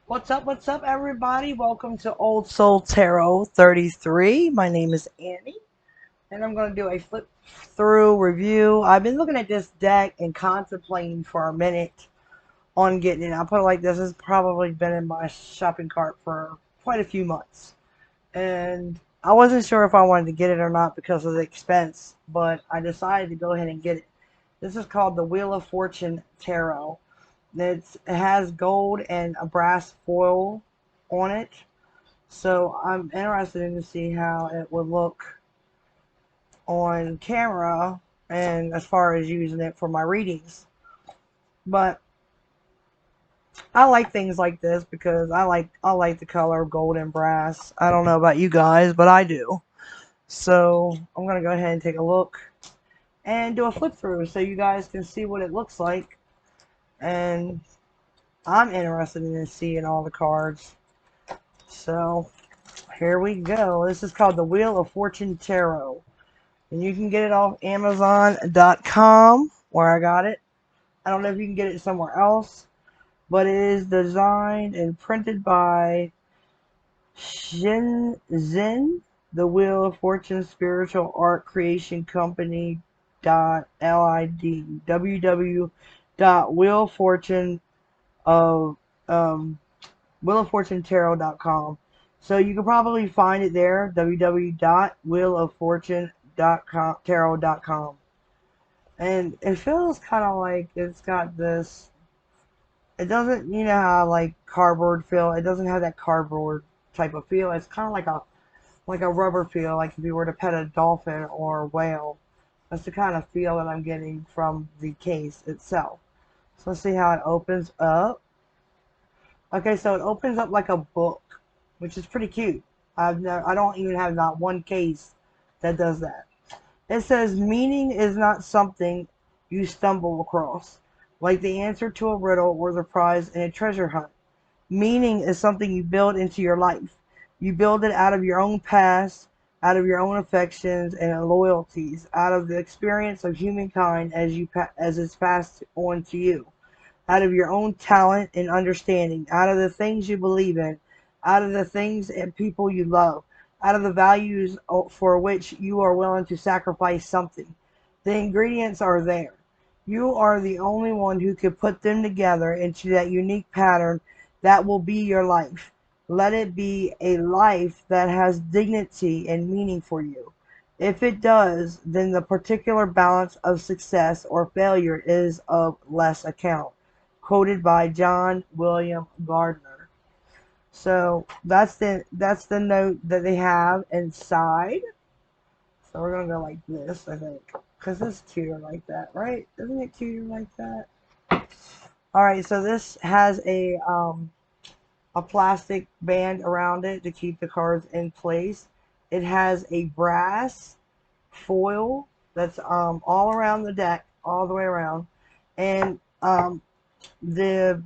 What's up, everybody? Welcome to Old Soul Tarot 33. My name is Annie, and I'm going to do a flip through review. I've been looking at this deck and contemplating for a minute on getting it. I'll put it like this. It's probably been in my shopping cart for quite a few months. And I wasn't sure if I wanted to get it or not because of the expense, but I decided to go ahead and get it. This is called the Wheel of Fortune Tarot. It has gold and a brass foil on it. So I'm interested in to see how it would look on camera and as far as using it for my readings. But I like things like this because I like the color of gold and brass. I don't know about you guys, but I do. So I'm gonna go ahead and take a look and do a flip through so you guys can see what it looks like. And I'm interested in seeing all the cards. So here we go. This is called the Wheel of Fortune Tarot. And you can get it off Amazon.com, where I got it. I don't know if you can get it somewhere else, but it is designed and printed by Shenzhen, the Wheel of Fortune Spiritual Art Creation Company .lid www.wheelfortune of wheeloffortunetarot.com. So you can probably find it there, www.wheeloffortune.tarot.com. And it feels kind of like it's got this, it doesn't, you know how like cardboard feel, it doesn't have that cardboard type of feel. It's kind of like a rubber feel, like if you were to pet a dolphin or a whale. That's the kind of feel that I'm getting from the case itself. So let's see how it opens up. Okay, so it opens up like a book, which is pretty cute. I don't even have not one case that does that. It says, meaning is not something you stumble across, like the answer to a riddle or the prize in a treasure hunt. Meaning is something you build into your life. You build it out of your own past, out of your own affections and loyalties, out of the experience of humankind as it's passed on to you, out of your own talent and understanding, out of the things you believe in, out of the things and people you love, out of the values for which you are willing to sacrifice something. The ingredients are there. You are the only one who can put them together into that unique pattern that will be your life. Let it be a life that has dignity and meaning for you. If it does, then the particular balance of success or failure is of less account. Quoted by John William Gardner. So that's the note that they have inside. So we're gonna go like this, I think, because it's cuter like that, right? Isn't it cuter like that? All right, so this has a plastic band around it to keep the cards in place. It has a brass foil that's all around the deck, all the way around, and the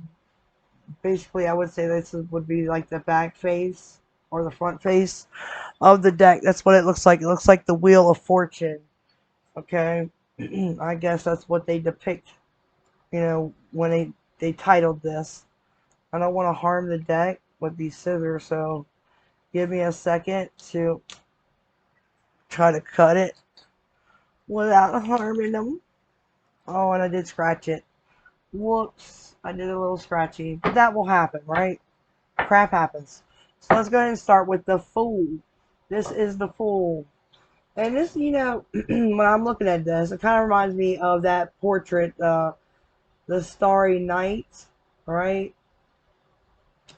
basically I would say this would be like the back face or the front face of the deck. That's what it looks like. It looks like the Wheel of Fortune. Okay, I guess that's what they depict. You know, when they titled this. I don't want to harm the deck with these scissors, so give me a second to try to cut it without harming them. Oh, and I did scratch it. Whoops, I did a little scratchy, but that will happen, right? Crap happens. So let's go ahead and start with the Fool. This is the Fool. And this, you know, when I'm looking at this, it kind of reminds me of that portrait, the Starry Night, right?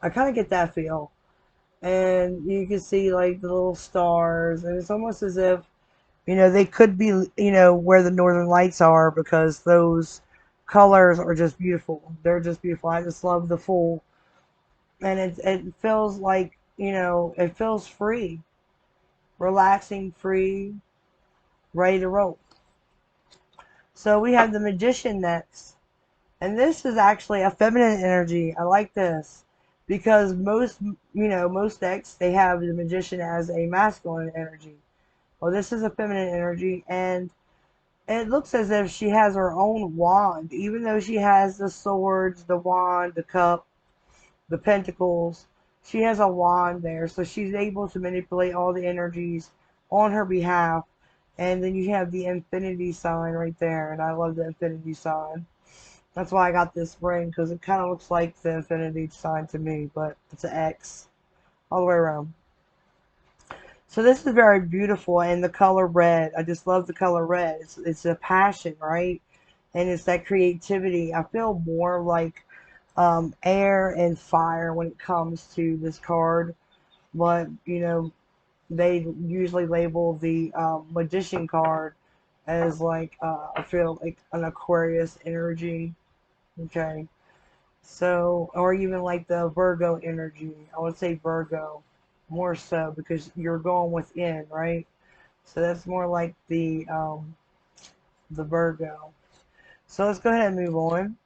I kind of get that feel. And you can see like the little stars, and it's almost as if, you know, they could be, you know, where the northern lights are, because those colors are just beautiful. They're just beautiful. I just love the Fool. And it feels like, you know, it feels free, relaxing, free, ready to roll. So we have the Magician next. And this is actually a feminine energy. I like this because most decks, they have the Magician as a masculine energy. Well, this is a feminine energy, and it looks as if she has her own wand, even though she has the swords, the wand, the cup. the Pentacles. She has a wand there, so she's able to manipulate all the energies on her behalf. And then you have the infinity sign right there, and I love the infinity sign. That's why I got this ring, because it kind of looks like the infinity sign to me, but it's an X all the way around. So this is very beautiful, and the color red. I just love the color red. It's a passion, right? And it's that creativity. I feel more like air and fire when it comes to this card. But, you know, they usually label the Magician card as like, I feel like an Aquarius energy. Okay. So, or even like the Virgo energy. I would say Virgo more so because you're going within, right? So that's more like the Virgo. So let's go ahead and move on.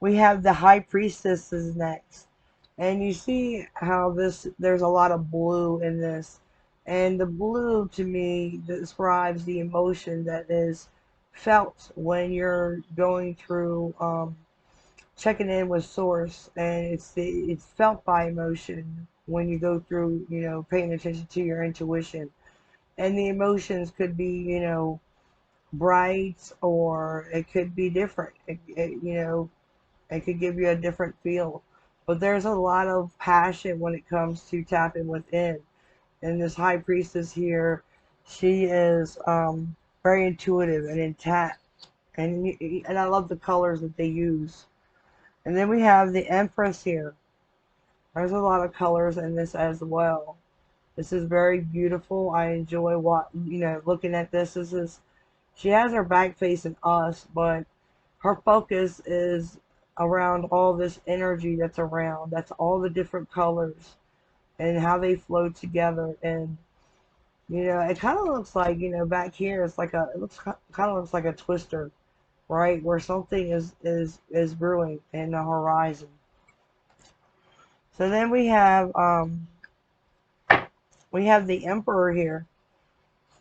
We have the High Priestesses next. And you see how there's a lot of blue in this. And the blue to me describes the emotion that is felt when you're going through checking in with source, and it's felt by emotion when you go through, you know, paying attention to your intuition. And the emotions could be, you know, bright, or it could be different. You know, it could give you a different feel. But there's a lot of passion when it comes to tapping within. And this High Priestess here, she is very intuitive and intact. And I love the colors that they use. And then we have the Empress here. There's a lot of colors in this as well. This is very beautiful. I enjoy looking at this. She has her back facing us, but her focus is around all this energy that's around. That's all the different colors and how they flow together. And you know, it kind of looks like, you know, back here it's like kind of looks like a twister, right? Where something is brewing in the horizon. So then we have the Emperor here.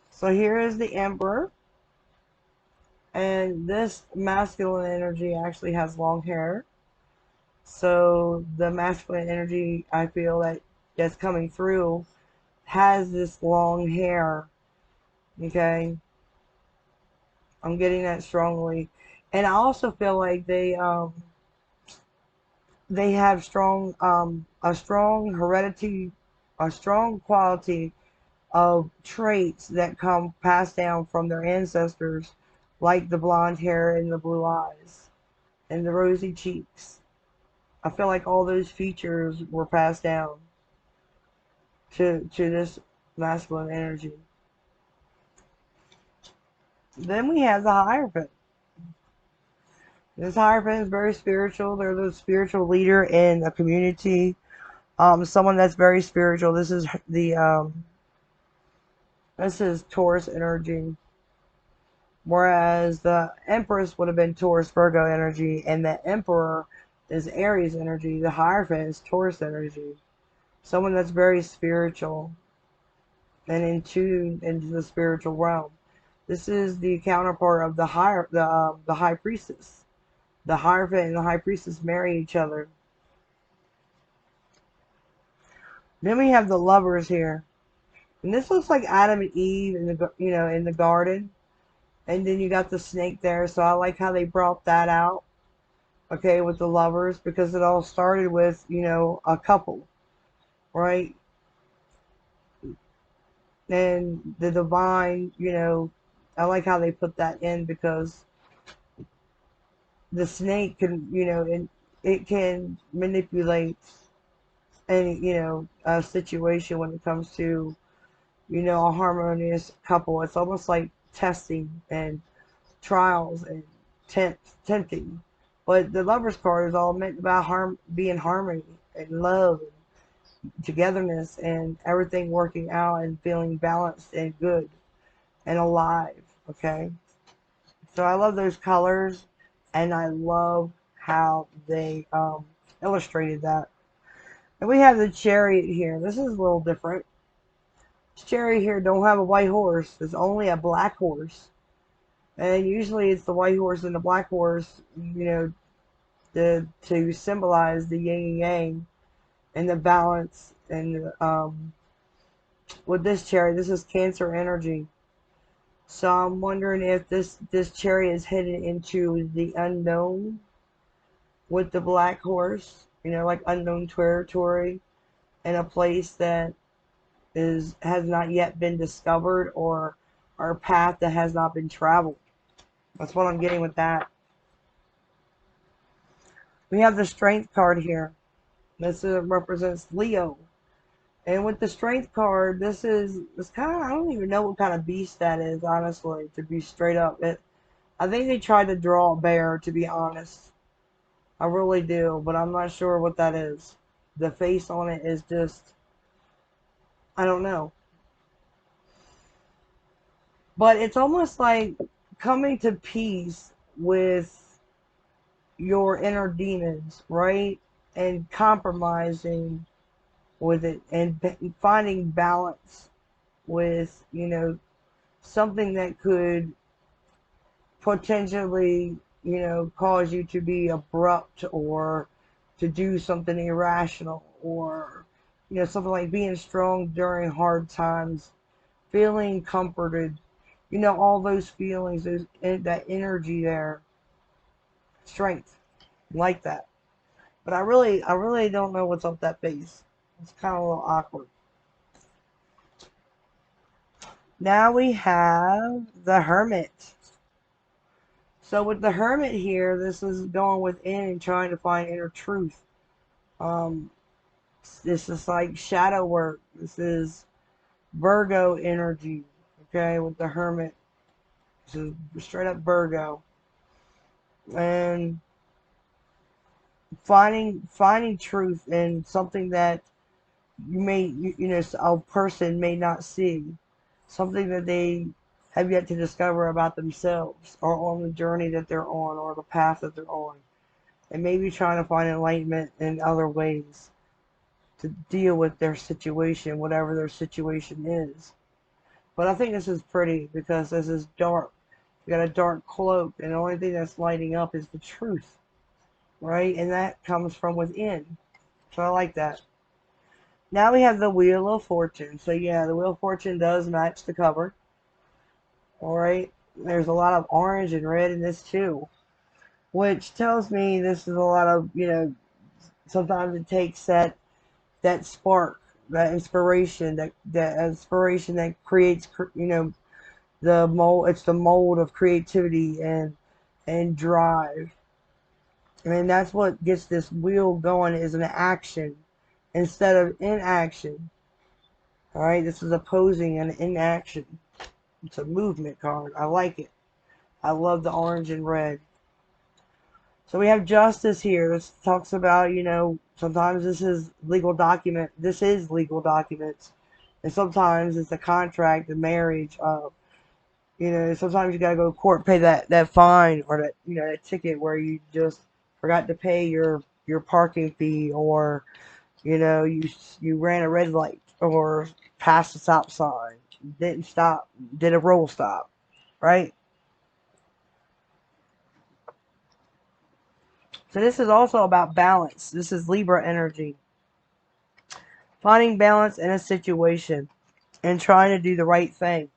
So here is the Emperor, and this masculine energy actually has long hair. So the masculine energy, I feel that's coming through has this long hair. Okay, I'm getting that strongly, and I also feel like they have a strong heredity, a strong quality of traits that come passed down from their ancestors, like the blonde hair and the blue eyes and the rosy cheeks. I feel like all those features were passed down to this masculine energy. Then we have the Hierophant. This Hierophant is very spiritual. They're the spiritual leader in a community. Someone that's very spiritual. This is Taurus energy. Whereas the Empress would have been Taurus Virgo energy, and the Emperor is Aries energy. The Hierophant is Taurus energy. Someone that's very spiritual and in tune into the spiritual realm. This is the counterpart of the High Priestess. The Hierophant and the High Priestess marry each other. Then we have the Lovers here, and this looks like Adam and Eve in the garden. And then you got the snake there, so I like how they brought that out, okay, with the Lovers, because it all started with, you know, a couple, right? And the divine, you know, I like how they put that in, because the snake can, you know, it can manipulate any, you know, a situation when it comes to, you know, a harmonious couple. It's almost like testing and trials and tempting. But the Lovers card is all meant about being harmony and love and togetherness and everything working out and feeling balanced and good and alive. Okay, so I love those colors, and I love how they illustrated that. And we have the Chariot here. This is a little different. This Chariot here don't have a white horse. It's only a black horse. And usually it's the white horse and the black horse, you know, to symbolize the yin and yang. and the balance. And with this Chariot, this is Cancer energy. So I'm wondering if this Chariot is headed into the unknown with the Black Horse, you know, like unknown territory, in a place that has not yet been discovered, or a path that has not been traveled. That's what I'm getting with that. We have the Strength card here. This represents Leo. And with the Strength card, this kind of, I don't even know what kind of beast that is, honestly, to be straight up. I think they tried to draw a bear, to be honest. I really do, but I'm not sure what that is. The face on it is just, I don't know. But it's almost like coming to peace with your inner demons, right? And compromising with it, and finding balance with, you know, something that could potentially, you know, cause you to be abrupt, or to do something irrational, or, you know, something like being strong during hard times, feeling comforted, you know, all those feelings, that energy there, strength, like that. But I really don't know what's up that base. It's kind of a little awkward. Now we have the Hermit. So with the Hermit here, this is going within and trying to find inner truth. This is like shadow work. This is Virgo energy. Okay, with the Hermit. This is straight up Virgo. And finding truth in something that you know, a person may not see, something that they have yet to discover about themselves, or on the journey that they're on, or the path that they're on, and maybe trying to find enlightenment in other ways to deal with their situation, whatever their situation is. But I think this is pretty because this is dark. You got a dark cloak, and the only thing that's lighting up is the truth, right? And that comes from within. So I like that. Now we have the Wheel of Fortune. So yeah, the Wheel of Fortune does match the cover. Alright. There's a lot of orange and red in this too. Which tells me this is a lot of, you know, sometimes it takes that spark, that inspiration, that inspiration that creates, you know, the mold. It's the mold of creativity and drive. And that's what gets this wheel going, is an action instead of inaction. Alright, this is opposing an inaction. It's a movement card. I like it. I love the orange and red. So we have Justice here. This talks about, you know, sometimes this is legal document. This is legal documents. And sometimes it's a contract, a marriage. You know, sometimes you gotta go to court, pay that fine, or that, you know, that ticket where you just forgot to pay your parking fee, or, you know, you ran a red light, or passed a stop sign, didn't stop, did a roll stop, right? So this is also about balance. This is Libra energy. Finding balance in a situation and trying to do the right thing.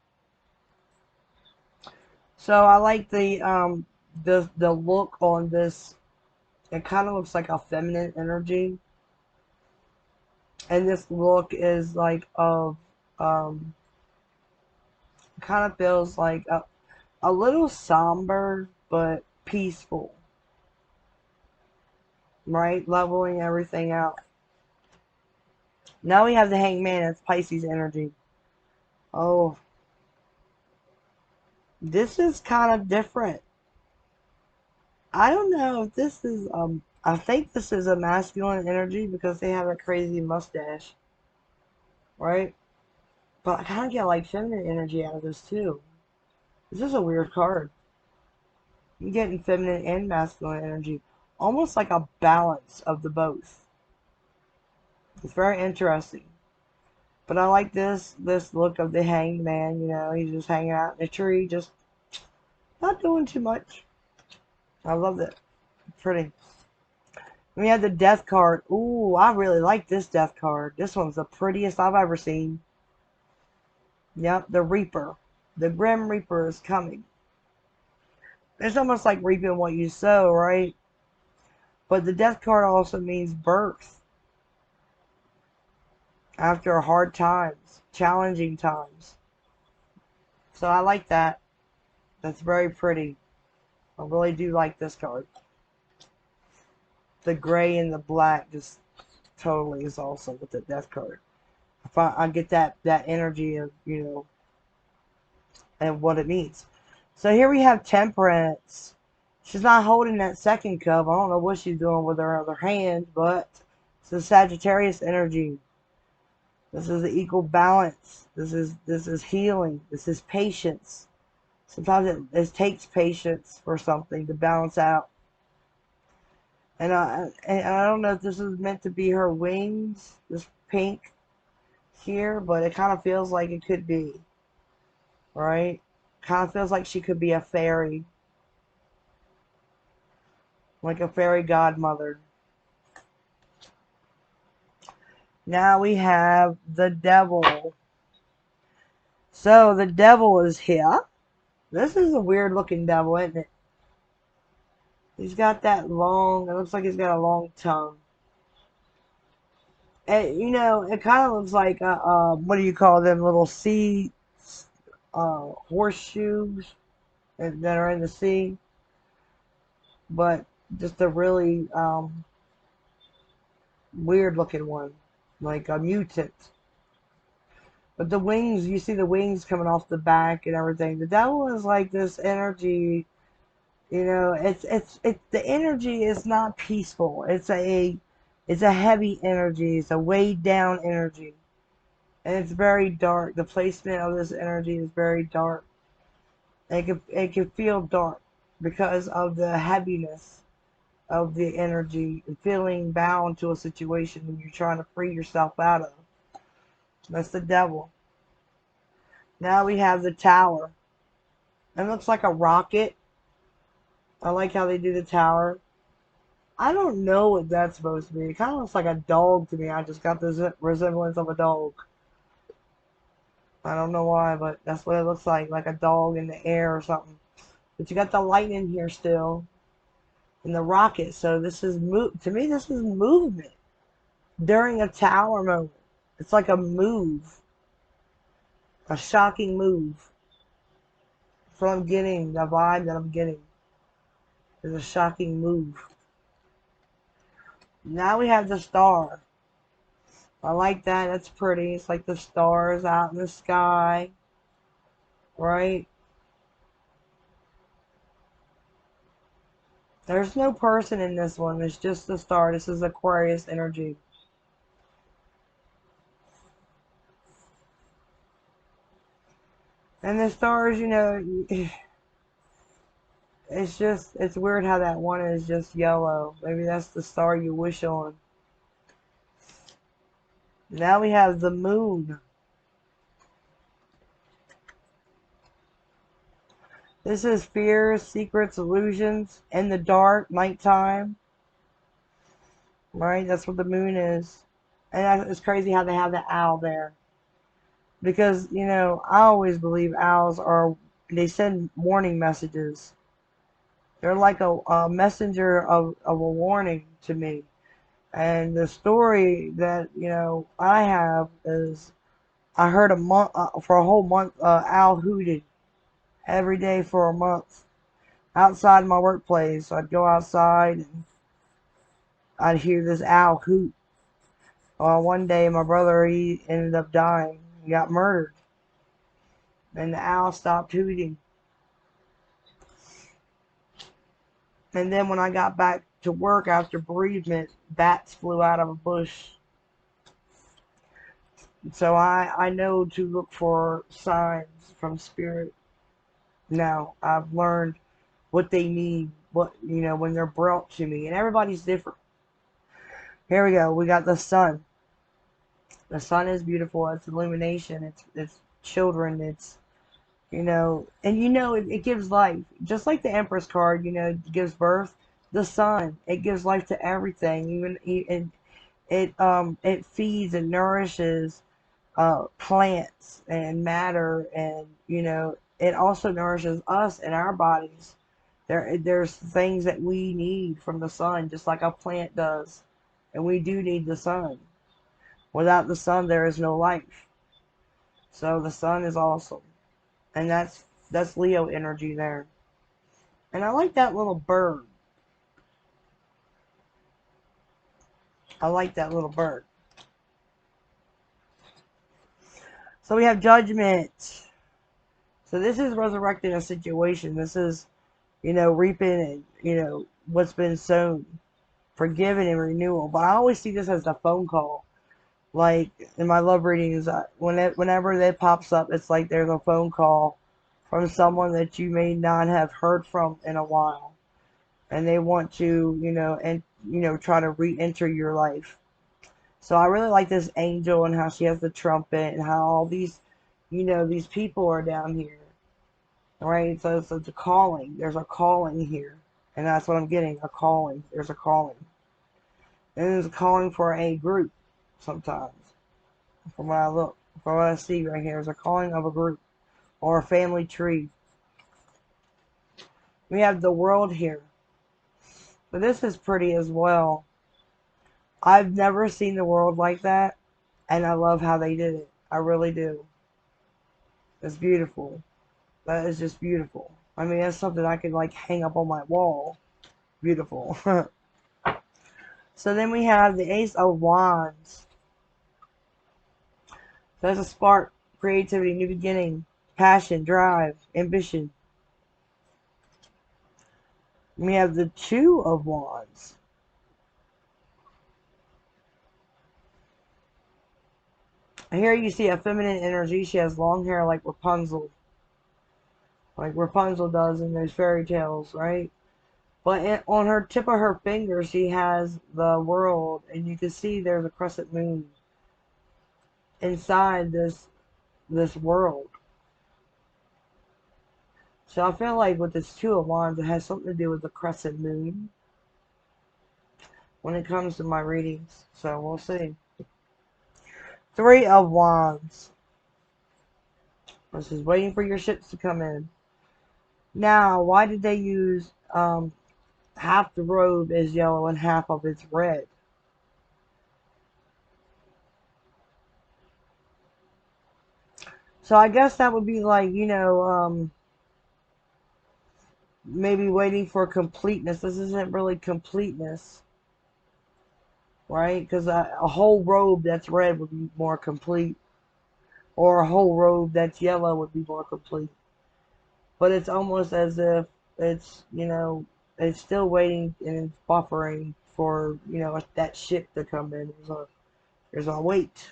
So I like the look on this. It kind of looks like a feminine energy. And this look is like of kind of feels like a little somber but peaceful. Right? Leveling everything out. Now we have the Hangman. It's Pisces energy. Oh, this is kind of different. I don't know if this is, I think this is a masculine energy because they have a crazy mustache. Right? But I kind of get like feminine energy out of this too. This is a weird card. I'm getting feminine and masculine energy. Almost like a balance of the both. It's very interesting. But I like this look of the Hanged Man. You know, he's just hanging out in a tree, just not doing too much. I love it. Pretty. We have the Death card. Ooh, I really like this Death card. This one's the prettiest I've ever seen. Yep, the Reaper. The Grim Reaper is coming. It's almost like reaping what you sow, right? But the Death card also means birth. After hard times, challenging times. So I like that. That's very pretty. I really do like this card. The gray and the black just totally is awesome with the Death card. I get that energy of, and what it means. So here we have Temperance. She's not holding that second cup. I don't know what she's doing with her other hand, but it's the Sagittarius energy. This is the equal balance. This is healing. This is patience. Sometimes it takes patience for something to balance out. And I don't know if this is meant to be her wings, this pink here, but it kind of feels like it could be. Right? Kind of feels like she could be a fairy. Like a fairy godmother. Now we have the Devil. So the Devil is here. This is a weird looking devil, isn't it? He's got that long, it looks like he's got a long tongue. And, it kind of looks like, what do you call them, little sea horseshoes that are in the sea. But just a really weird looking one, like a mutant. But the wings, you see the wings coming off the back and everything. The Devil is like this energy, it's the energy is not peaceful. It's a heavy energy. It's a weighed down energy. And it's very dark. The placement of this energy is very dark. It can feel dark because of the heaviness of the energy and feeling bound to a situation that you're trying to free yourself out of. That's the Devil. Now we have the Tower. It looks like a rocket. I like how they do the tower. I don't know what that's supposed to be. It kind of looks like a dog to me. I just got this resemblance of a dog. I don't know why, but that's what it looks like a dog in the air or something. But you got the lightning here still, and the rocket. So this is to me, this is movement during a tower moment. It's like a move, a shocking move. That's what I'm getting. The vibe that I'm getting is a shocking move. Now we have the Star. I like that. That's pretty. It's like the stars out in the sky. Right? There's no person in this one. It's just the star. This is Aquarius energy. And the stars, it's weird how that one is just yellow. Maybe that's the star you wish on. Now we have the Moon. This is fears, secrets, illusions, in the dark, nighttime. Right? That's what the Moon is. And it's crazy how they have the owl there. Because, I always believe owls they send warning messages. They're like a messenger of a warning to me. And the story that, I have is I heard for a whole month, owl hooted every day for a month outside my workplace. I'd go outside and I'd hear this owl hoot. One day my brother, he ended up dying. He got murdered. And the owl stopped hooting. And then when I got back to work after bereavement, bats flew out of a bush. So I know to look for signs from spirit. Now I've learned what they mean, when they're brought to me, and everybody's different. Here we go. We got the sun. The sun is beautiful. It's illumination. It's children. It's and it gives life. Just like the Empress card, it gives birth. The sun, it gives life to everything. Even it feeds and nourishes plants and matter, and it also nourishes us and our bodies. There's things that we need from the sun, just like a plant does, and we do need the sun. Without the sun, there is no life. So the sun is awesome, and that's Leo energy there. And I like that little bird. I like that little bird. So we have Judgment. So this is resurrecting a situation. This is, reaping, what's been sown, forgiving and renewal. But I always see this as a phone call. Like in my love readings, whenever that pops up, it's like there's a phone call from someone that you may not have heard from in a while, and they want to, try to re-enter your life. So I really like this angel and how she has the trumpet and how all these, these people are down here, right? So it's a calling. There's a calling here, and that's what I'm getting. A calling. There's a calling, and there's a calling for a group. Sometimes, from what I see right here, is a calling of a group or a family tree. We have the world here. But this is pretty as well. I've never seen the world like that, and I love how they did it. I really do. It's beautiful. That is just beautiful. I mean, that's something I could like hang up on my wall. Beautiful. So then we have the Ace of Wands. That's a spark, creativity, new beginning, passion, drive, ambition. We have the Two of Wands. Here you see a feminine energy. She has long hair like Rapunzel. Like Rapunzel does in those fairy tales, right? But on her tip of her finger, she has the world, and you can see there's a crescent moon inside this world. So I feel like with this Two of Wands, it has something to do with the crescent moon when it comes to my readings. So we'll see. Three of Wands. This is waiting for your ships to come in. Now, why did they use half the robe is yellow and half of it's red? So I guess that would be like, maybe waiting for completeness. This isn't really completeness, right? Because a whole robe that's red would be more complete, or a whole robe that's yellow would be more complete. But it's almost as if it's, it's still waiting and it's buffering for, that ship to come in. There's a wait.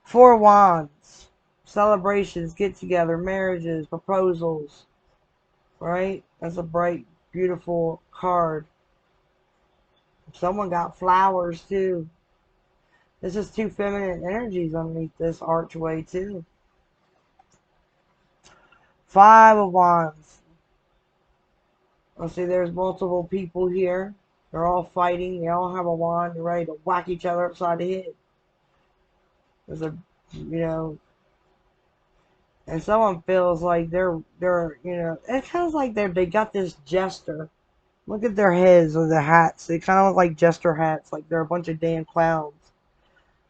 Four Wands. Celebrations, get together, marriages, proposals. Right? That's a bright, beautiful card. Someone got flowers too. This is two feminine energies underneath this archway too. Five of Wands. Let's see, there's multiple people here. They're all fighting. They all have a wand. They're ready to whack each other upside the head. There's a, and someone feels like they're, it kind of like they got this jester. Look at their heads or their hats. They kind of look like jester hats, like they're a bunch of damn clowns.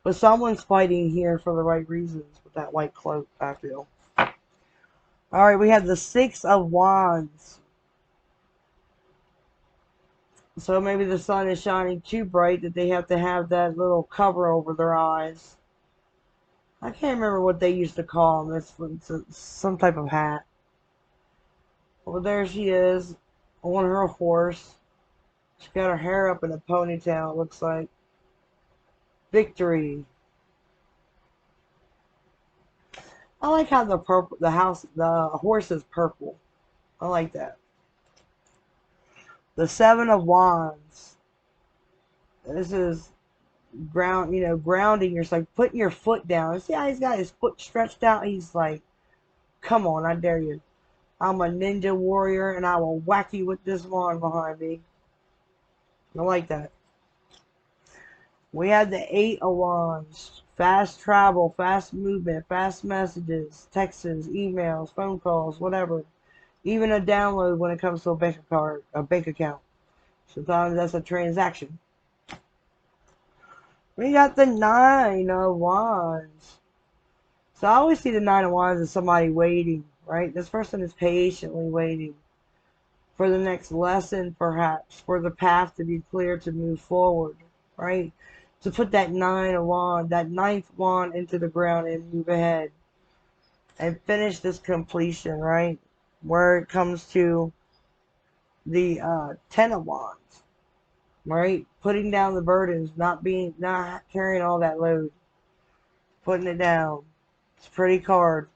But someone's fighting here for the right reasons with that white cloak, I feel. Alright, we have the Six of Wands. So maybe the sun is shining too bright that they have to have that little cover over their eyes. I can't remember what they used to call them. It's some type of hat. Well, there she is on her horse. She's got her hair up in a ponytail, it looks like. Victory. I like how the horse is purple. I like that. The Seven of Wands. This is grounding yourself, putting your foot down. See how he's got his foot stretched out? He's like, come on, I dare you. I'm a ninja warrior and I will whack you with this wand behind me. I like that. We have the 8 of Wands. Fast travel, fast movement, fast messages, texts, emails, phone calls, whatever. Even a download when it comes to a bank account. Sometimes that's a transaction. We got the 9 of Wands. So I always see the 9 of Wands as somebody waiting, right? This person is patiently waiting for the next lesson, perhaps, for the path to be clear to move forward, right? To put that 9 of Wands, that 9th wand into the ground and move ahead and finish this completion, right? Where it comes to the 10 of Wands, right? Putting down the burdens, not carrying all that load, putting it down. It's a pretty card.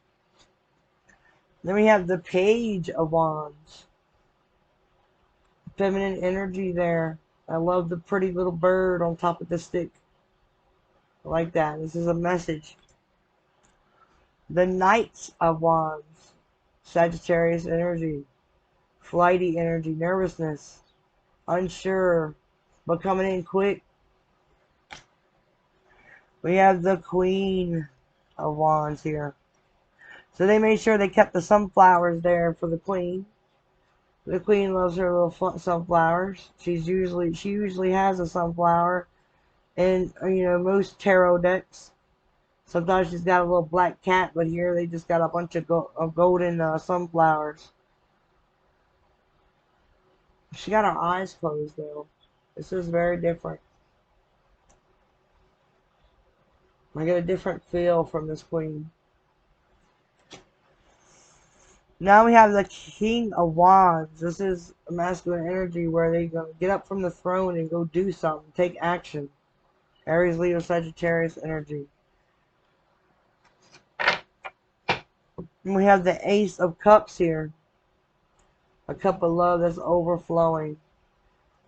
Then we have the Page of Wands. Feminine energy there. I love the pretty little bird on top of the stick. I like that. This is a message. The Knights of Wands. Sagittarius energy. Flighty energy. Nervousness. Unsure. But coming in quick. We have the Queen of Wands here. So they made sure they kept the sunflowers there for the Queen. The Queen loves her little sunflowers. She usually has a sunflower in, you know, most tarot decks. Sometimes she's got a little black cat, but here they just got a bunch of golden sunflowers. She got her eyes closed though. This is very different. I get a different feel from this Queen. Now we have the King of Wands. This is a masculine energy where they go get up from the throne and go do something, take action. Aries, Leo, Sagittarius energy. And we have the Ace of Cups here. A cup of love that's overflowing.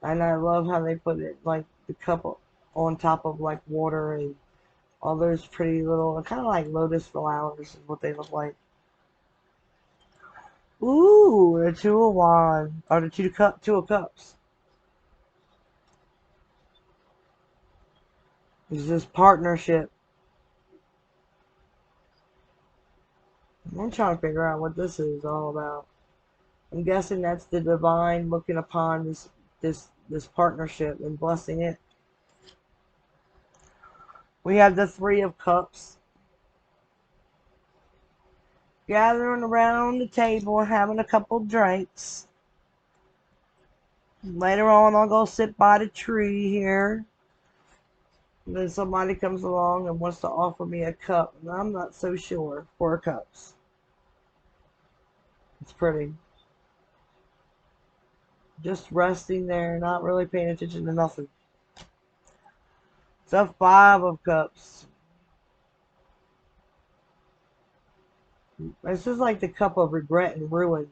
And I love how they put it, like the cup on top of like water and all those pretty little, kind of like lotus flowers is what they look like. Ooh, the Two of Wands, or the Two of Cups. Is this partnership? I'm trying to figure out what this is all about. I'm guessing that's the divine looking upon this partnership and blessing it. We have the Three of Cups. Gathering around the table, having a couple drinks. Later on, I'll go sit by the tree here. And then somebody comes along and wants to offer me a cup. And I'm not so sure. 4 cups. It's pretty. Just resting there, not really paying attention to nothing. It's a 5 of Cups. This is like the cup of regret and ruin.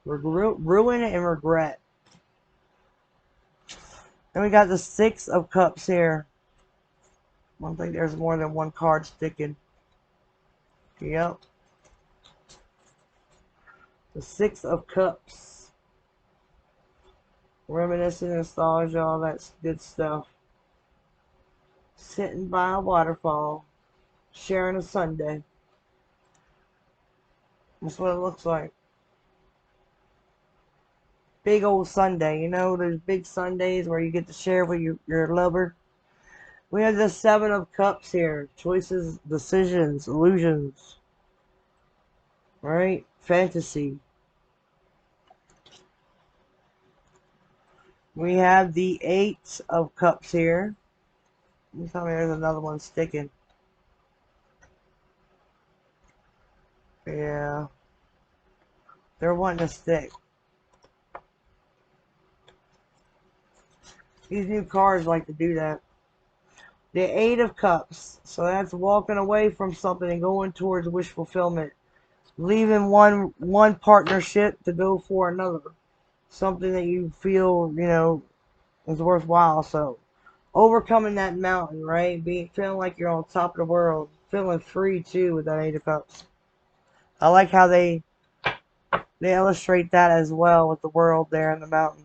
Ruin and regret. And we got the 6 of Cups here. I don't think there's more than one card sticking. Yep. The 6 of Cups. Reminiscing, nostalgia, all that good stuff. Sitting by a waterfall. Sharing a sundae. That's what it looks like. Big old sundae. You know, those big sundaes where you get to share with your lover. We have the 7 of Cups here. Choices, decisions, illusions. Right? Fantasy. We have the 8 of Cups here. You tell me there's another one sticking. Yeah. They're wanting to stick. These new cards like to do that. The 8 of Cups. So that's walking away from something and going towards wish fulfillment. Leaving one partnership to go for another. Something that you feel, you know, is worthwhile. So overcoming that mountain, right? Feeling like you're on top of the world. Feeling free too with that 8 of Cups. I like how they They illustrate that as well with the world there in the mountain.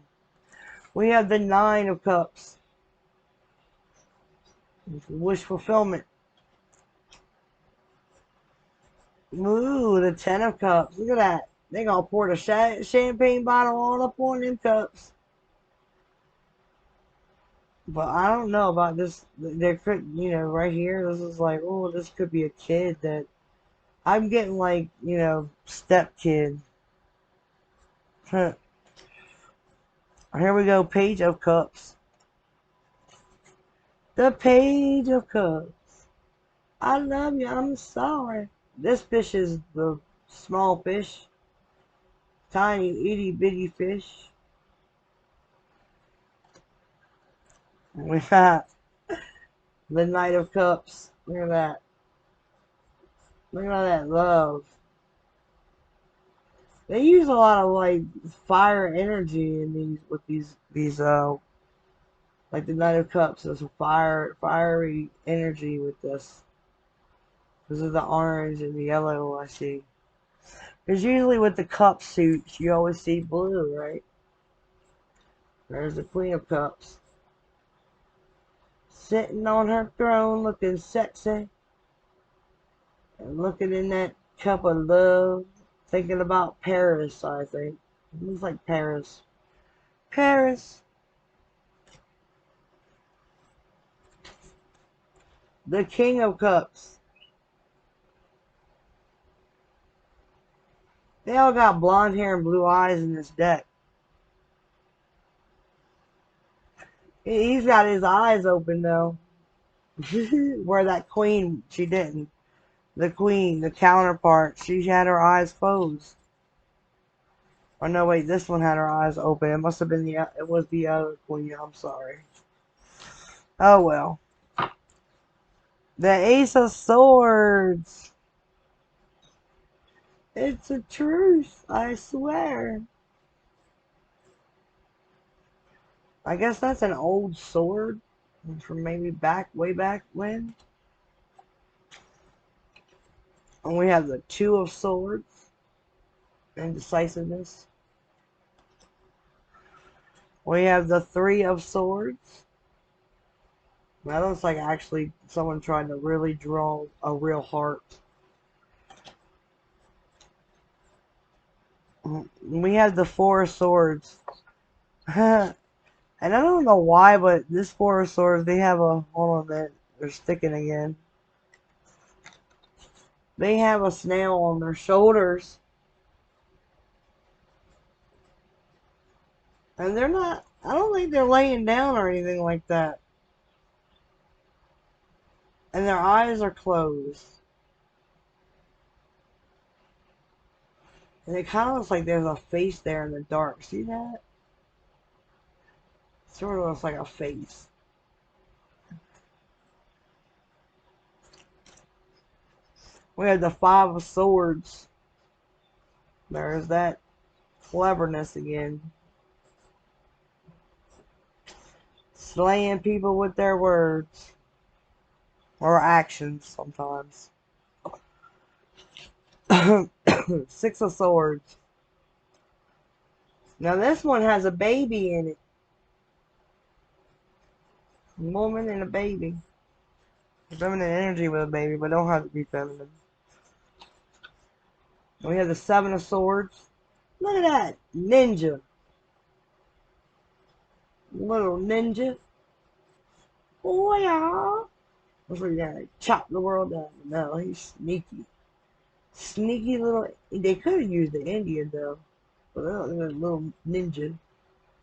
We have the Nine of Cups. Wish fulfillment. Ooh, the Ten of Cups. Look at that. They gonna pour the champagne bottle all up on them cups. But I don't know about this. There could, you know, right here, this is like, oh, this could be a kid that I'm getting like, you know, step kid. Here we go, Page of Cups. The Page of Cups. I love you, I'm sorry. This fish is the small fish. Tiny, itty bitty fish. We got the Knight of Cups. Look at that. Look at all that love. They use a lot of like fire energy in these with these like the Knight of Cups. There's a fiery energy with this. This is the orange and the yellow I see. Because usually with the cup suits you always see blue, right? There's the Queen of Cups. Sitting on her throne looking sexy. And looking in that cup of love. Thinking about Paris, I think. It looks like Paris. Paris. The King of Cups. They all got blonde hair and blue eyes in this deck. He's got his eyes open though. Where that queen, she didn't. The queen, the counterpart, she had her eyes closed. Oh no, wait, this one had her eyes open. It must have been it was the other queen. I'm sorry. Oh well. The Ace of Swords. It's a truth, I swear. I guess that's an old sword from maybe way back when. And we have the Two of Swords. Indecisiveness. We have the Three of Swords. That looks like actually someone trying to really draw a real heart. We have the Four of Swords. And I don't know why, but this Four of Swords, they have a... Hold on a minute. They're sticking again. They have a snail on their shoulders. And they're not... I don't think they're laying down or anything like that. And their eyes are closed. And it kind of looks like there's a face there in the dark. See that? Sort of looks like a face. We have the Five of Swords. There's that cleverness again. Slaying people with their words. Or actions sometimes. Six of Swords. Now this one has a baby in it. A woman and a baby. Feminine energy with a baby, but don't have to be feminine. We have the Seven of Swords. Look at that. Ninja. Little ninja. Oh yeah. Looks like that. Chop the world down. No, he's sneaky. Sneaky little... They could have used the Indian though. But look at that little ninja.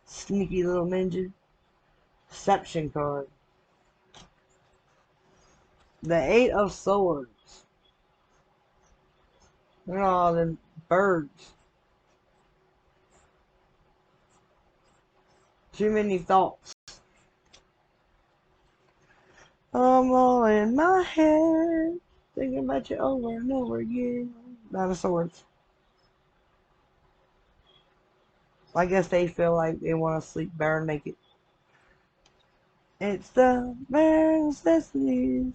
Sneaky little ninja. Deception card. The Eight of Swords. Look at all them birds. Too many thoughts. I'm all in my head. Thinking about you over and over again. Nine of Swords. I guess they feel like they want to sleep bare naked. It's the man's destinies.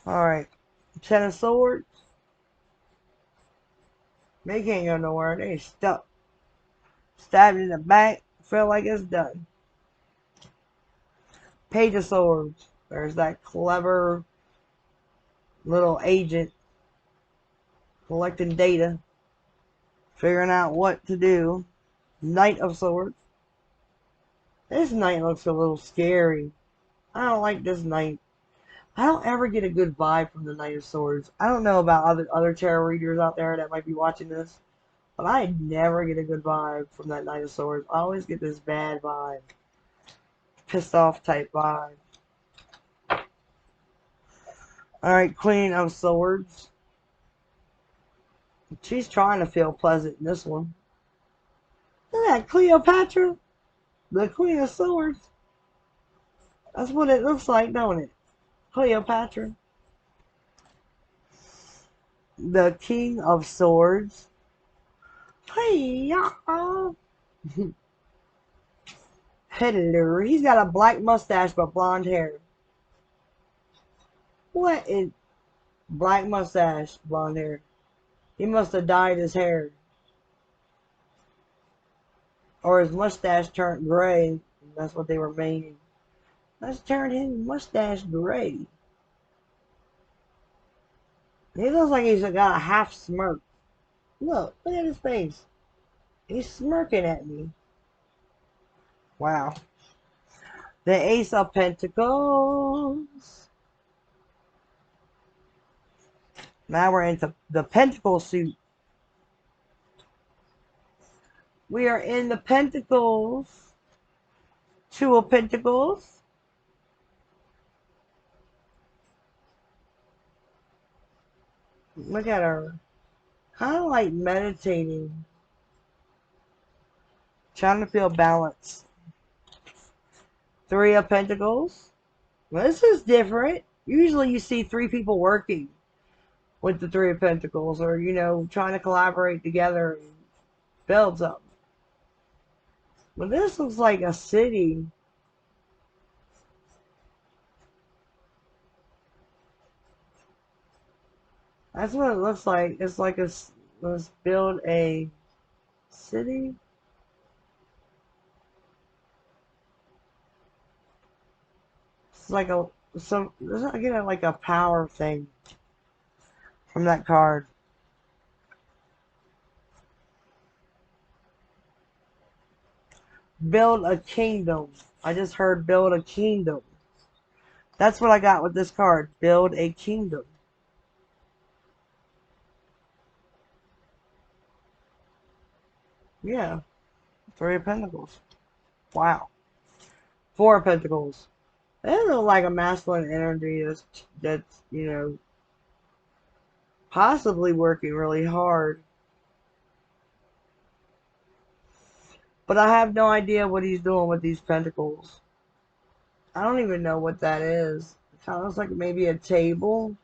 Alright. Ten of Swords. They can't go nowhere. They stuck. Stabbed in the back. Feel like it's done. Page of Swords. There's that clever little agent collecting data. Figuring out what to do. Knight of Swords. This knight looks a little scary. I don't like this knight. I don't ever get a good vibe from the Knight of Swords. I don't know about other tarot readers out there that might be watching this, but I never get a good vibe from that Knight of Swords. I always get this bad vibe. Pissed off type vibe. Alright, Queen of Swords. She's trying to feel pleasant in this one. Look at that, Cleopatra, the Queen of Swords. That's what it looks like, don't it? Cleopatra. The King of Swords. Hey-ya! Hello. He's got a black mustache but blonde hair. What is black mustache, blonde hair? He must have dyed his hair. Or his mustache turned gray. That's what they were meaning. Let's turn his mustache gray. He looks like he's got a half smirk. Look at his face. He's smirking at me. Wow. The Ace of Pentacles. Now we're into the Pentacle suit. We are in the Pentacles. Two of Pentacles. Look at her. Kind of like meditating. Trying to feel balance. Three of Pentacles. Well, this is different. Usually you see three people working with the Three of Pentacles, or, you know, trying to collaborate together and build something. But this looks like a city. That's what it looks like. It's like a, let's build a city. It's like a, I get like a power thing from that card. Build a kingdom. I just heard build a kingdom. That's what I got with this card. Build a kingdom. Yeah. Three of Pentacles. Wow. Four of Pentacles. They look like a masculine energy that's, you know, possibly working really hard. But I have no idea what he's doing with these pentacles. I don't even know what that is. It kind of looks like maybe a table.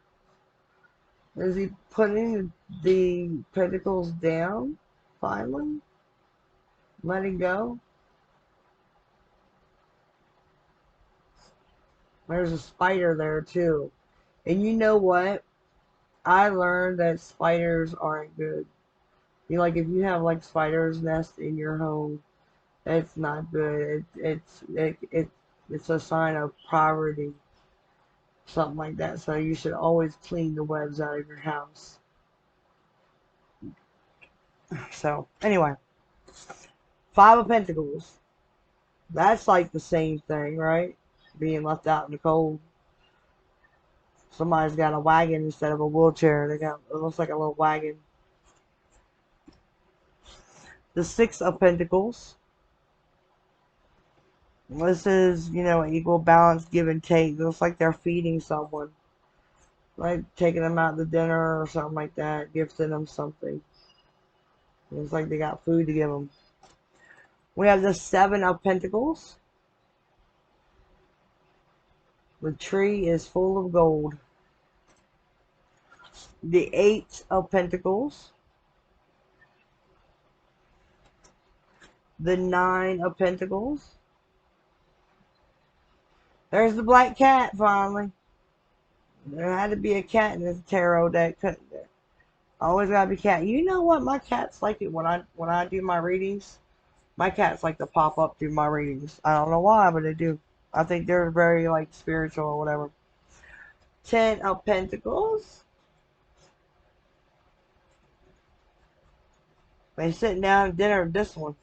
Is he putting the pentacles down? Finally? Letting go? There's a spider there too. And you know what? I learned that spiders aren't good. You know, like if you have like spiders nest in your home, it's not good. It's a sign of poverty, something like that. So you should always clean the webs out of your house. So anyway, Five of Pentacles. That's like the same thing, right? Being left out in the cold. Somebody's got a wagon instead of a wheelchair. They got, it looks like a little wagon. The Six of Pentacles. This is, you know, equal balance, give and take. It looks like they're feeding someone. Like taking them out to dinner or something like that. Gifting them something. It looks like they got food to give them. We have the Seven of Pentacles. The tree is full of gold. The Eight of Pentacles. The Nine of Pentacles. There's the black cat finally. There had to be a cat in this tarot deck, couldn't there? Always gotta be cat. You know what? My cats like it when I do my readings. My cats like to pop up through my readings. I don't know why, but they do. I think they're very like spiritual or whatever. 10 of Pentacles. They sitting down at dinner with this one.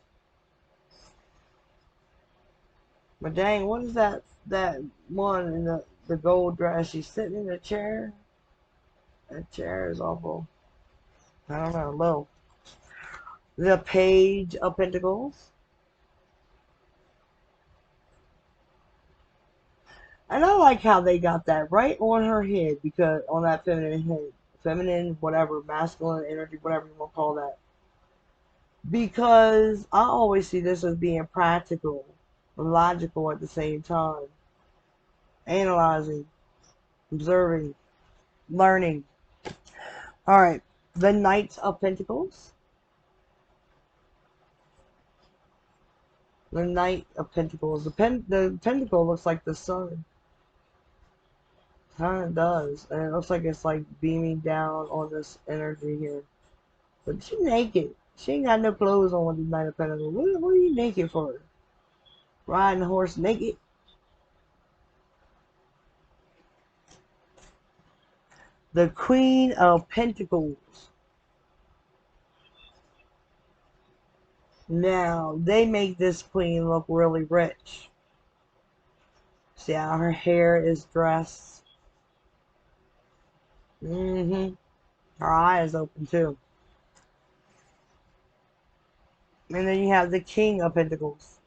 But dang, what is that one in the gold dress? She's sitting in a chair. That chair is awful. I don't know, low. The Page of Pentacles. And I like how they got that right on her head, because on that feminine head. Feminine, whatever, masculine energy, whatever you want to call that. Because I always see this as being practical, logical at the same time. Analyzing, observing, learning. Alright, the Knight of Pentacles. The Knight of Pentacles. The pentacle looks like the sun. Kind of does. And it looks like it's like beaming down on this energy here. But she's naked. She ain't got no clothes on with the Knight of Pentacles. What are you naked for? Riding a horse naked? The Queen of Pentacles. Now, they make this queen look really rich. See how her hair is dressed? Her eye is open too. And then you have the King of Pentacles.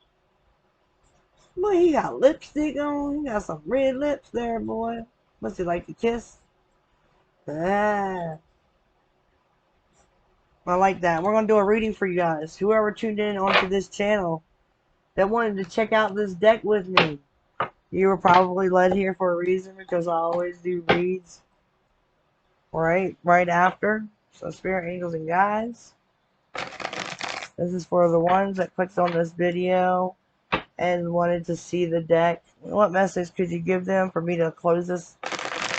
Boy, he got lipstick on. He got some red lips there, boy. Must he like to kiss? Ah. I like that. We're going to do a reading for you guys. Whoever tuned in onto this channel that wanted to check out this deck with me. You were probably led here for a reason, because I always do reads right after. So Spirit, Angels, and Guides. This is for the ones that clicked on this video and wanted to see the deck. What message could you give them for me to close this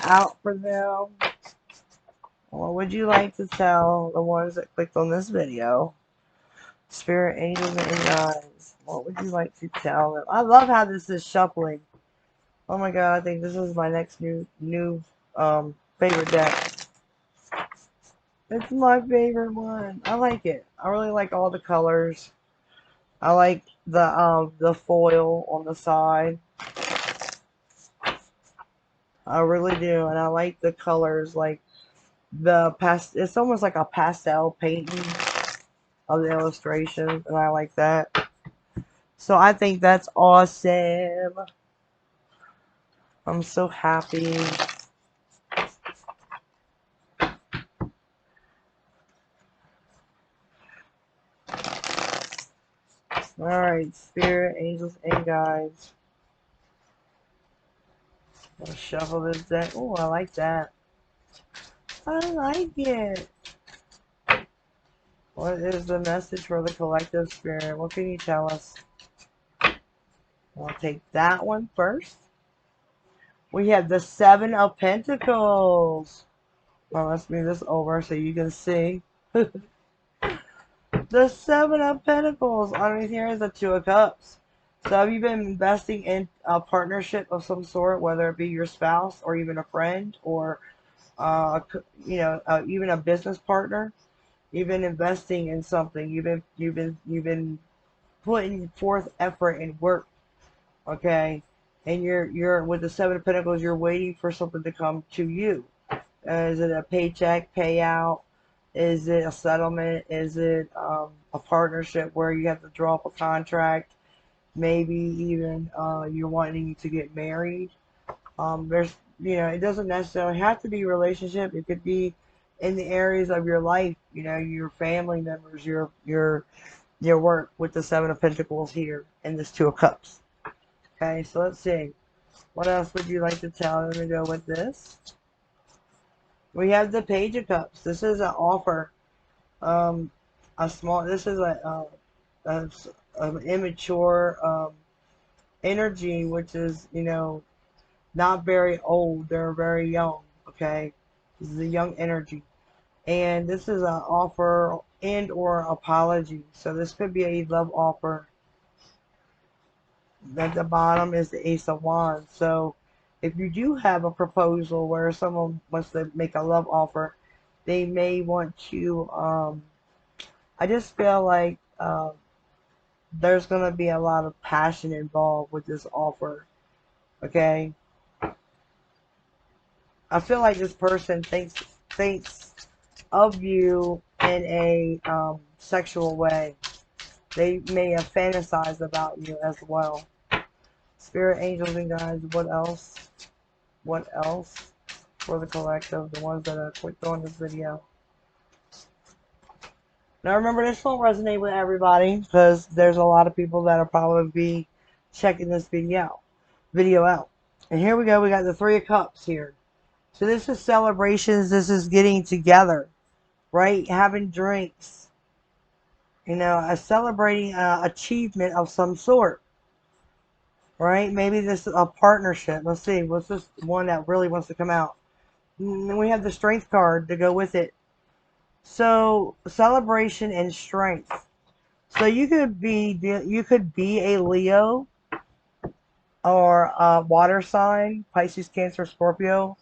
out for them? What would you like to tell the ones that clicked on this video? Spirit, Angels, and Guides. What would you like to tell them? I love how this is shuffling. Oh my god, I think this is my next new favorite deck. It's my favorite one. I like it. I really like all the colors. I like the foil on the side. I really do, and I like the colors, like it's almost like a pastel painting of the illustrations, and I like that. So I think that's awesome. I'm so happy. Alright, Spirit, Angels, and Guides. I'll shuffle this deck. Oh, I like that. I like it. What is the message for the collective spirit? What can you tell us? I'll take that one first. We have the 7 of Pentacles. Well, let's move this over so you can see. The 7 of Pentacles. Underneath here is the 2 of Cups. So have you been investing in a partnership of some sort, whether it be your spouse or even a friend, or even a business partner? You've been investing in something. You've been putting forth effort and work. Okay, and you're with the 7 of Pentacles. You're waiting for something to come to you. Is it a paycheck, payout? Is it a settlement? Is it a partnership where you have to draw up a contract? Maybe even you're wanting to get married. There's, it doesn't necessarily have to be a relationship. It could be in the areas of your life, your family members, your work, with the 7 of Pentacles here and this 2 of Cups. Okay, so let's see. What else would you like to tell them to go with this? We have the Page of Cups. This is an offer. This is an immature energy, which is, not very old. They're very young. Okay, this is a young energy, And this is an offer and or apology. So this could be a love offer. At the bottom is the Ace of Wands. So if you do have a proposal where someone wants to make a love offer, they may want to, I just feel like there's going to be a lot of passion involved with this offer. Okay? I feel like this person thinks of you in a sexual way. They may have fantasized about you as well. Spirit, angels, and guides, what else? What else for the collective, the ones that are clicked on this video? Now remember, this won't resonate with everybody because there's a lot of people that will probably be checking this video out. And here we go. We got the Three of Cups here. So this is celebrations. This is getting together, right? Having drinks. You know, celebrating achievement of some sort, right? Maybe this is a partnership. Let's see. What's this one that really wants to come out? And we have the Strength card to go with it. So celebration and strength. So you could be a Leo or a water sign, Pisces, Cancer, Scorpio,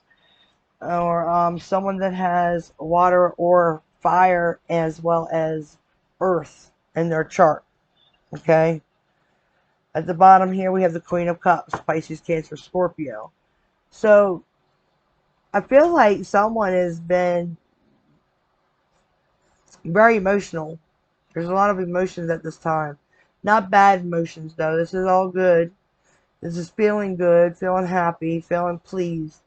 or someone that has water or fire as well as earth in their chart. Okay. At the bottom here we have the Queen of Cups, Pisces, Cancer, Scorpio. So I feel like someone has been very emotional. There's a lot of emotions at this time. Not bad emotions though. This is all good. This is feeling good, feeling happy, feeling pleased.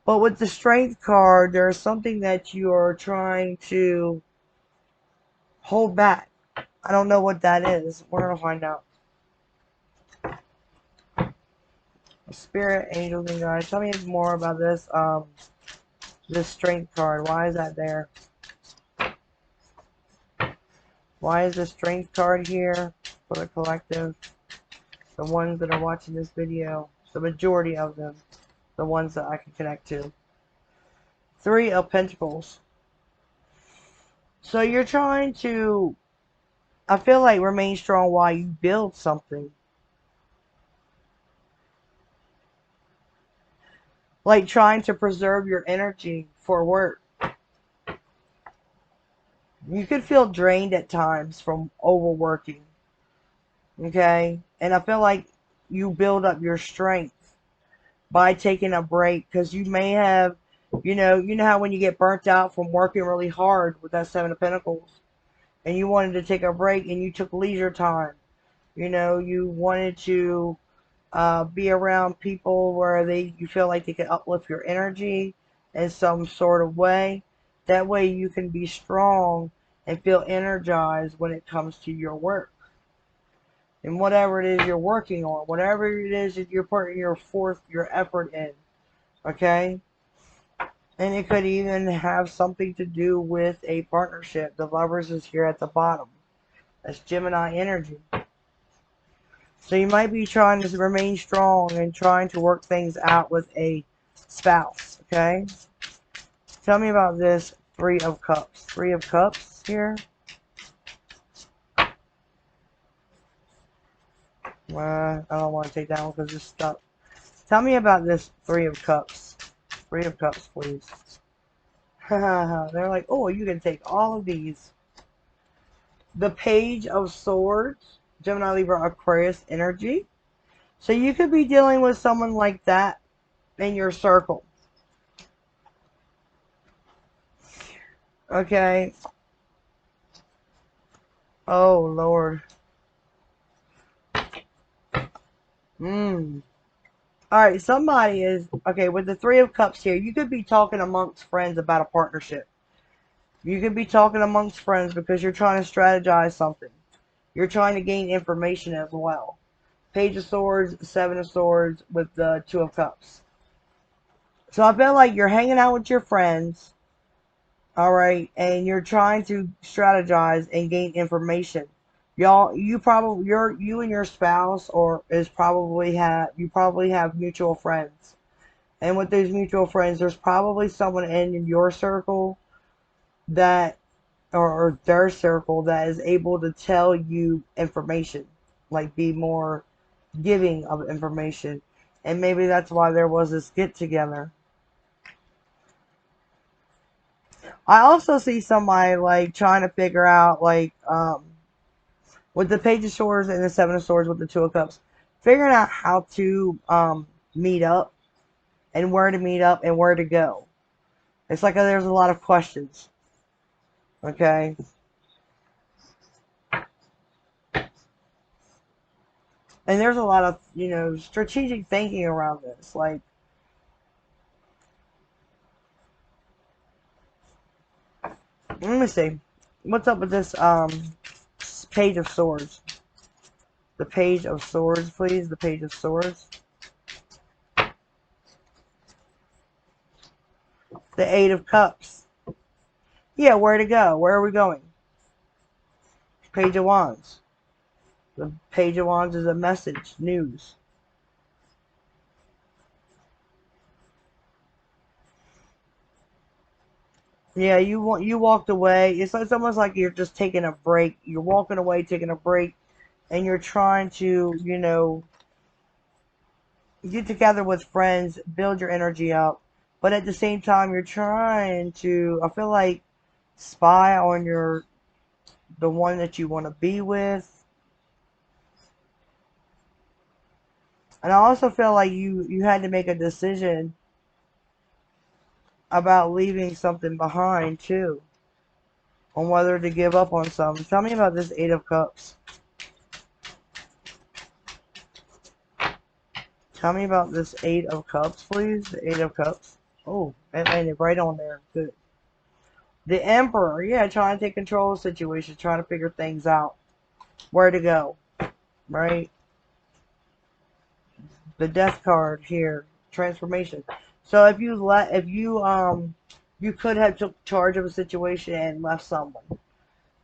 But with the Strength card, there's something that you are trying to hold back. I don't know what that is. We're going to find out. Spirit, angels, and guides. Tell me more about this. This Strength card. Why is that there? Why is the Strength card here for the collective? The ones that are watching this video. The majority of them. The ones that I can connect to. Three of Pentacles. So you're trying to, I feel like, remain strong while you build something. Like trying to preserve your energy for work. You could feel drained at times from overworking. Okay? And I feel like you build up your strength by taking a break. Because you may have, you know how when you get burnt out from working really hard with that Seven of Pentacles. And you wanted to take a break and you took leisure time. You know, you wanted to be around people where you feel like they can uplift your energy in some sort of way. That way you can be strong and feel energized when it comes to your work. And whatever it is you're working on, whatever it is that you're putting your effort in. Okay? And it could even have something to do with a partnership. The Lovers is here at the bottom. That's Gemini energy. So you might be trying to remain strong and trying to work things out with a spouse. Okay? Tell me about this Three of Cups. Three of Cups here. I don't want to take that one because it's stuck. Tell me about this Three of Cups. Three of Cups, please. They're like, oh, you can take all of these. The Page of Swords. Gemini, Libra, Aquarius energy. So you could be dealing with someone like that in your circle. Okay. Oh, Lord. Alright, somebody is, okay, with the Three of Cups here, you could be talking amongst friends about a partnership. You could be talking amongst friends because you're trying to strategize something. You're trying to gain information as well. Page of Swords, Seven of Swords with the Two of Cups. So I feel like you're hanging out with your friends, alright, and you're trying to strategize and gain information. You and your spouse you probably have mutual friends. And with those mutual friends, there's probably someone in your circle that, or their circle that is able to tell you information, like be more giving of information. And maybe that's why there was this get together. I also see somebody like trying to figure out, like, with the Page of Swords and the Seven of Swords with the Two of Cups, figuring out how to meet up and where to meet up and where to go. It's like there's a lot of questions. Okay. And there's a lot of, strategic thinking around this. Like, let me see. What's up with this Page of Swords? The Page of Swords, please. The Page of Swords. The Eight of Cups. Yeah, where to go? Where are we going? Page of Wands. The Page of Wands is a message, news. Yeah, you walked away. It's almost like you're just taking a break. You're walking away, taking a break, and you're trying to, get together with friends, build your energy up. But at the same time, you're trying to, I feel like, spy on the one that you want to be with. And I also feel like you had to make a decision about leaving something behind, too. On whether to give up on something. Tell me about this Eight of Cups. Tell me about this Eight of Cups, please. The Eight of Cups. Oh, it landed right on there. Good. The Emperor. Yeah, trying to take control of the situation. Trying to figure things out. Where to go. Right? The Death card here. Transformation. So if you you could have took charge of a situation and left someone.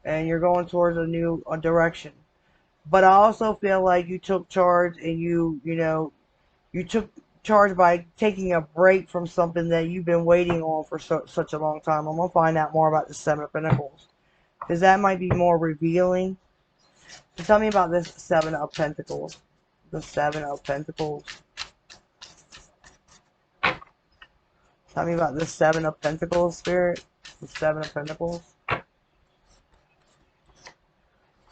And you're going towards a new direction. But I also feel like you took charge and you took charge by taking a break from something that you've been waiting on for such a long time. I'm going to find out more about the Seven of Pentacles, because that might be more revealing. So tell me about this Seven of Pentacles. The Seven of Pentacles. Tell me about this Seven of Pentacles, Spirit. The Seven of Pentacles.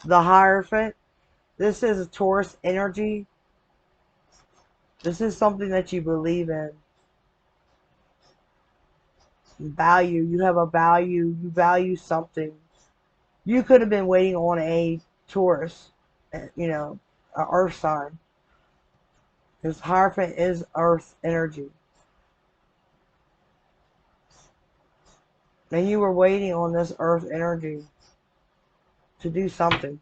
The Hierophant. This is a Taurus energy. This is something that you believe in. Value. You have a value. You value something. You could have been waiting on a Taurus, an earth sign. Because Hierophant is earth energy. And you were waiting on this earth energy to do something.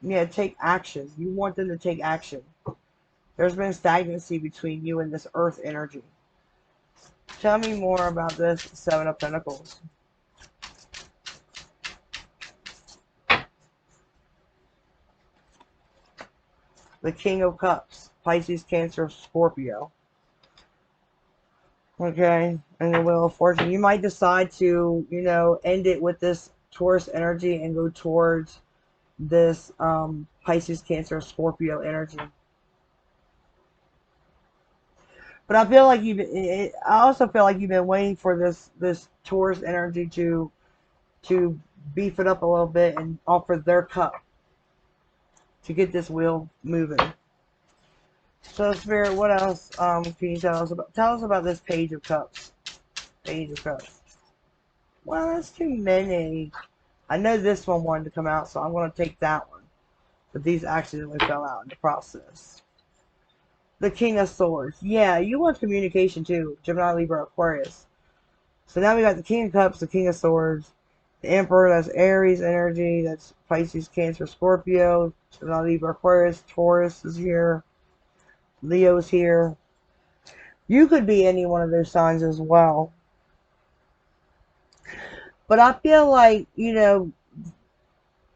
Yeah, take action. You want them to take action. There's been stagnancy between you and this earth energy. Tell me more about this Seven of Pentacles. The King of Cups. Pisces, Cancer, Scorpio. Okay, and the Wheel of Fortune. You might decide to, end it with this Taurus energy and go towards this Pisces, Cancer, Scorpio energy. But I feel like I also feel like you've been waiting for this Taurus energy to beef it up a little bit and offer their cup to get this wheel moving. So, Spirit, what else can you tell us about? Tell us about this Page of Cups. Page of Cups. Well, that's too many. I know this one wanted to come out, so I'm going to take that one. But these accidentally fell out in the process. The King of Swords. Yeah, you want communication too. Gemini, Libra, Aquarius. So now we got the King of Cups, the King of Swords. The Emperor, that's Aries energy. That's Pisces, Cancer, Scorpio. Gemini, Libra, Aquarius. Taurus is here. Leo's here. You could be any one of those signs as well. But I feel like, you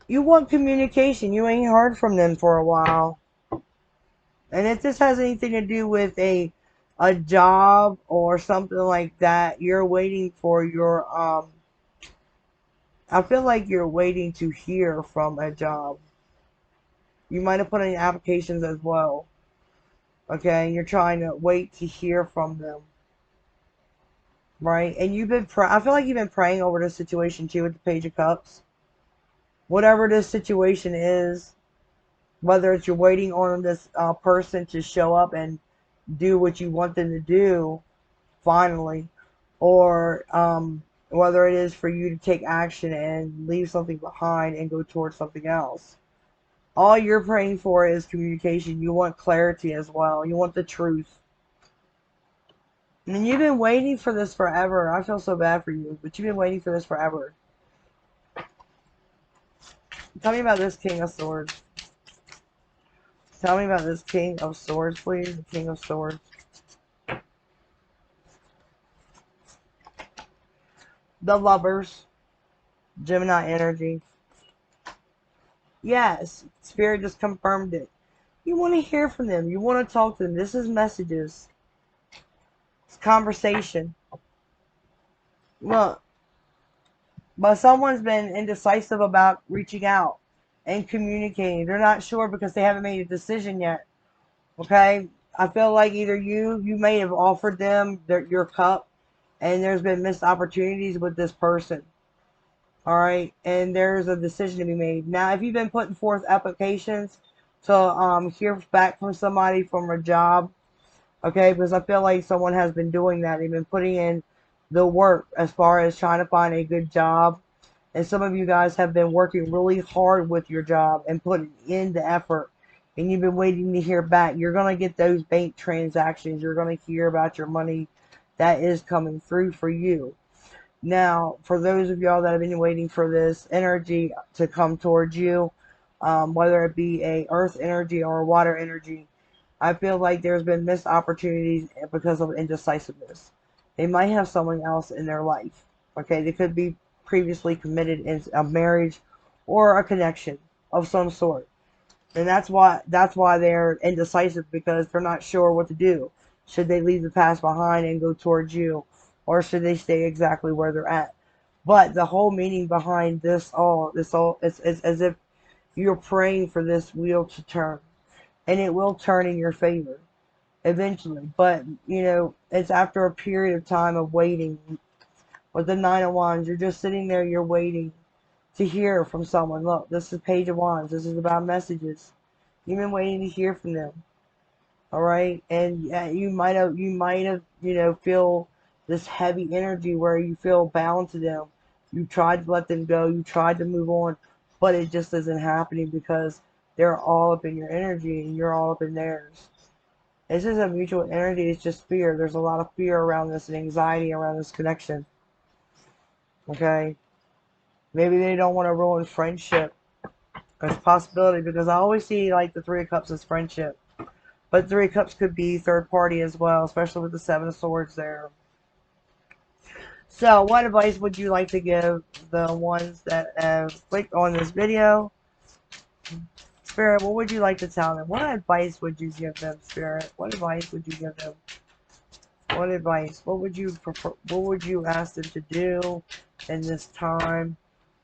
want communication. You ain't heard from them for a while. And if this has anything to do with a a job or something like that. You're waiting for your, I feel like you're waiting to hear from a job. You might have put in applications as well. Okay, you're trying to wait to hear from them. Right? And you've been, I feel like you've been praying over this situation too with the Page of Cups. Whatever this situation is, whether it's you're waiting on this person to show up and do what you want them to do, finally, or whether it is for you to take action and leave something behind and go towards something else. All you're praying for is communication. You want clarity as well. You want the truth. And you've been waiting for this forever. I feel so bad for you, but you've been waiting for this forever. Tell me about this King of Swords. Tell me about this King of Swords, please. The King of Swords. The Lovers. Gemini energy. Yes, Spirit just confirmed it. You want to hear from them. You want to talk to them. This is messages. It's conversation. Look, but someone's been indecisive about reaching out and communicating. They're not sure because they haven't made a decision yet. Okay? I feel like either you may have offered them your cup, and there's been missed opportunities with this person. Alright? And there's a decision to be made. Now, if you've been putting forth applications to hear back from somebody from a job, okay, because I feel like someone has been doing that. They've been putting in the work as far as trying to find a good job. And some of you guys have been working really hard with your job and putting in the effort. And you've been waiting to hear back. You're going to get those bank transactions. You're going to hear about your money that is coming through for you. Now, for those of y'all that have been waiting for this energy to come towards you, whether it be a earth energy or a water energy, I feel like there's been missed opportunities because of indecisiveness. They might have someone else in their life. Okay, they could be previously committed in a marriage or a connection of some sort. And that's why they're indecisive, because they're not sure what to do. Should they leave the past behind and go towards you, or should they stay exactly where they're at? But the whole meaning behind this all, it's as if you're praying for this wheel to turn. And it will turn in your favor eventually. But, you know, it's after a period of time of waiting. With the Nine of Wands, you're just sitting there, you're waiting to hear from someone. Look, this is Page of Wands. This is about messages. You've been waiting to hear from them. Alright? And you might have, you know, feel this heavy energy where you feel bound to them. You tried to let them go. You tried to move on. But it just isn't happening because they're all up in your energy and you're all up in theirs. This is a mutual energy. It's just fear. There's a lot of fear around this and anxiety around this connection. Okay? Maybe they don't want to ruin friendship. There's a possibility, because I always see like the Three of Cups as friendship. But Three of Cups could be third party as well, especially with the Seven of Swords there. So, what advice would you like to give the ones that have clicked on this video? Spirit, what would you like to tell them? What advice would you give them, Spirit? What advice would you give them? What advice? What would you prefer? What would you ask them to do in this time,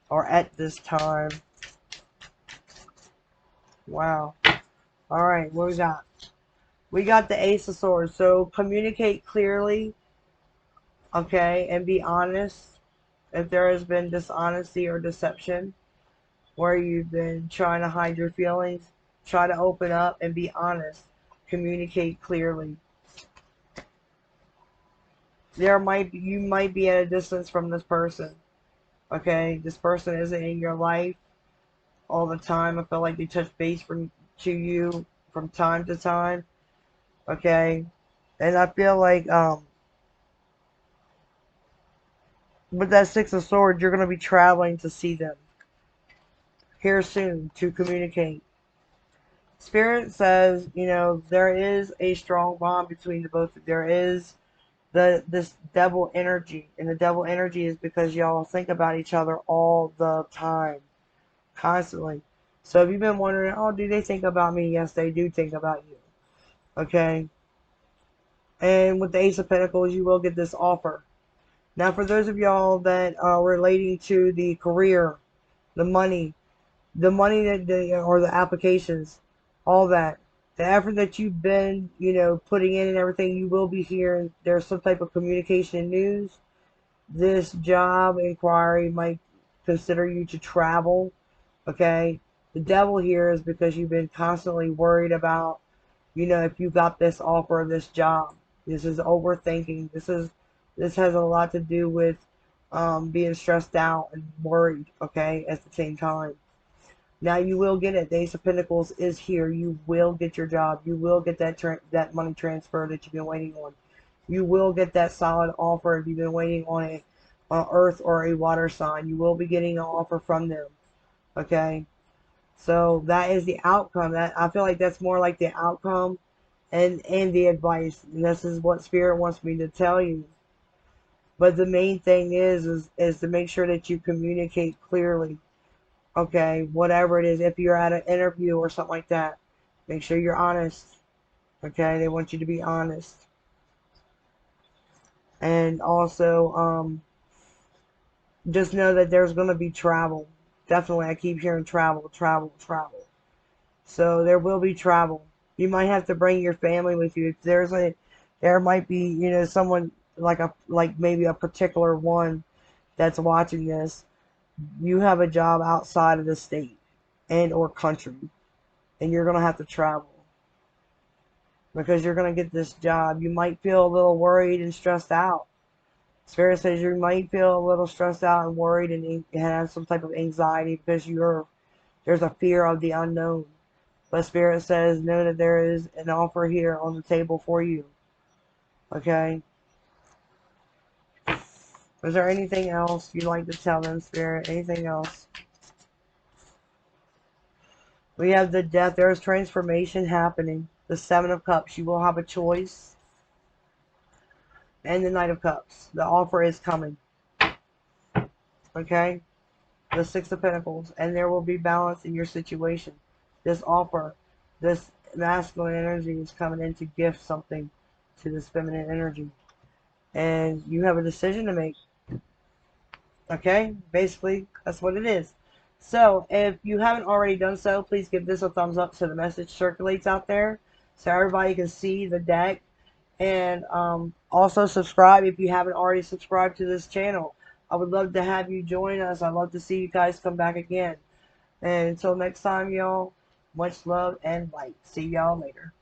or at this time? Wow. Alright, what we got? We got the Ace of Swords. So communicate clearly, okay, and be honest. If there has been dishonesty or deception, where you've been trying to hide your feelings, try to open up and be honest. Communicate clearly. You might be at a distance from this person. Okay, this person isn't in your life all the time. I feel like they touch base to you from time to time. Okay, and I feel like with that Six of Swords, you're going to be traveling to see them here soon to communicate. Spirit says, you know, there is a strong bond between the both. There is this devil energy, and the devil energy is because y'all think about each other all the time, constantly. So if you've been wondering, oh, do they think about me? Yes, they do think about you. Okay. And with the Ace of Pentacles, you will get this offer. Now, for those of y'all that are relating to the career, the money or the applications, all that, the effort that you've been, putting in and everything, you will be hearing there's some type of communication and news. This job inquiry might consider you to travel. Okay, the devil here is because you've been constantly worried about, if you got this offer of this job. This is overthinking. This has a lot to do with being stressed out and worried, okay, at the same time. Now you will get it. The Ace of Pentacles is here. You will get your job. You will get that money transfer that you've been waiting on. You will get that solid offer if you've been waiting on a earth or a water sign. You will be getting an offer from them. Okay? So that is the outcome. That I feel like that's more like the outcome and the advice. And this is what Spirit wants me to tell you. But the main thing is to make sure that you communicate clearly. Okay, whatever it is, if you're at an interview or something like that, make sure you're honest. Okay, they want you to be honest. And also, just know that there's going to be travel. Definitely, I keep hearing travel, travel, travel. So there will be travel. You might have to bring your family with you. If there might be, someone like maybe a particular one that's watching this. You have a job outside of the state and or country, and you're going to have to travel because you're going to get this job. You might feel a little worried and stressed out. Spirit says you might feel a little stressed out and worried and have some type of anxiety because there's a fear of the unknown. But Spirit says know that there is an offer here on the table for you. Okay? Is there anything else you'd like to tell them, Spirit? Anything else? We have the Death. There is transformation happening. The Seven of Cups. You will have a choice. And the Knight of Cups. The offer is coming. Okay? The Six of Pentacles. And there will be balance in your situation. This offer, this masculine energy is coming in to gift something to this feminine energy. And you have a decision to make. Okay? Basically, that's what it is. So, if you haven't already done so, please give this a thumbs up so the message circulates out there so everybody can see the deck. And also subscribe if you haven't already subscribed to this channel. I would love to have you join us. I'd love to see you guys come back again. And until next time, y'all, much love and light. See y'all later.